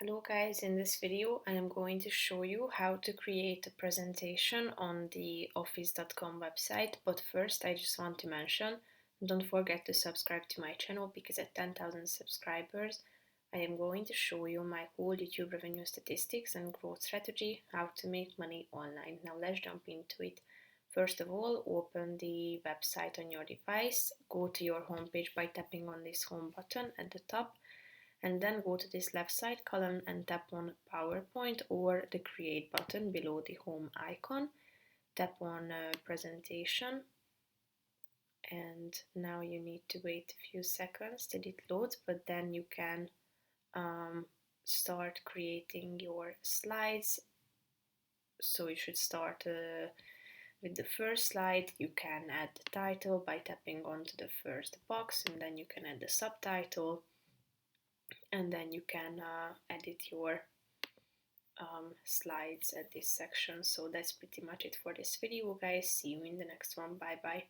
Hello guys, in this video I am going to show you how to create a presentation on the office.com website, but first I just want to mention, don't forget to subscribe to my channel because at 10,000 subscribers I am going to show you my whole YouTube revenue statistics and growth strategy, how to make money online. Now let's jump into it. First of all, open the website on your device, go to your homepage by tapping on this home button at the top, and then go to this left side column and tap on PowerPoint or the Create button below the home icon. Tap on Presentation, and now you need to wait a few seconds till it loads, but then you can start creating your slides. So you should start with the first slide. You can add the title by tapping onto the first box, and then you can add the subtitle, and then you can edit your slides at this section. So that's pretty much it for this video, guys. See you in the next one. Bye bye.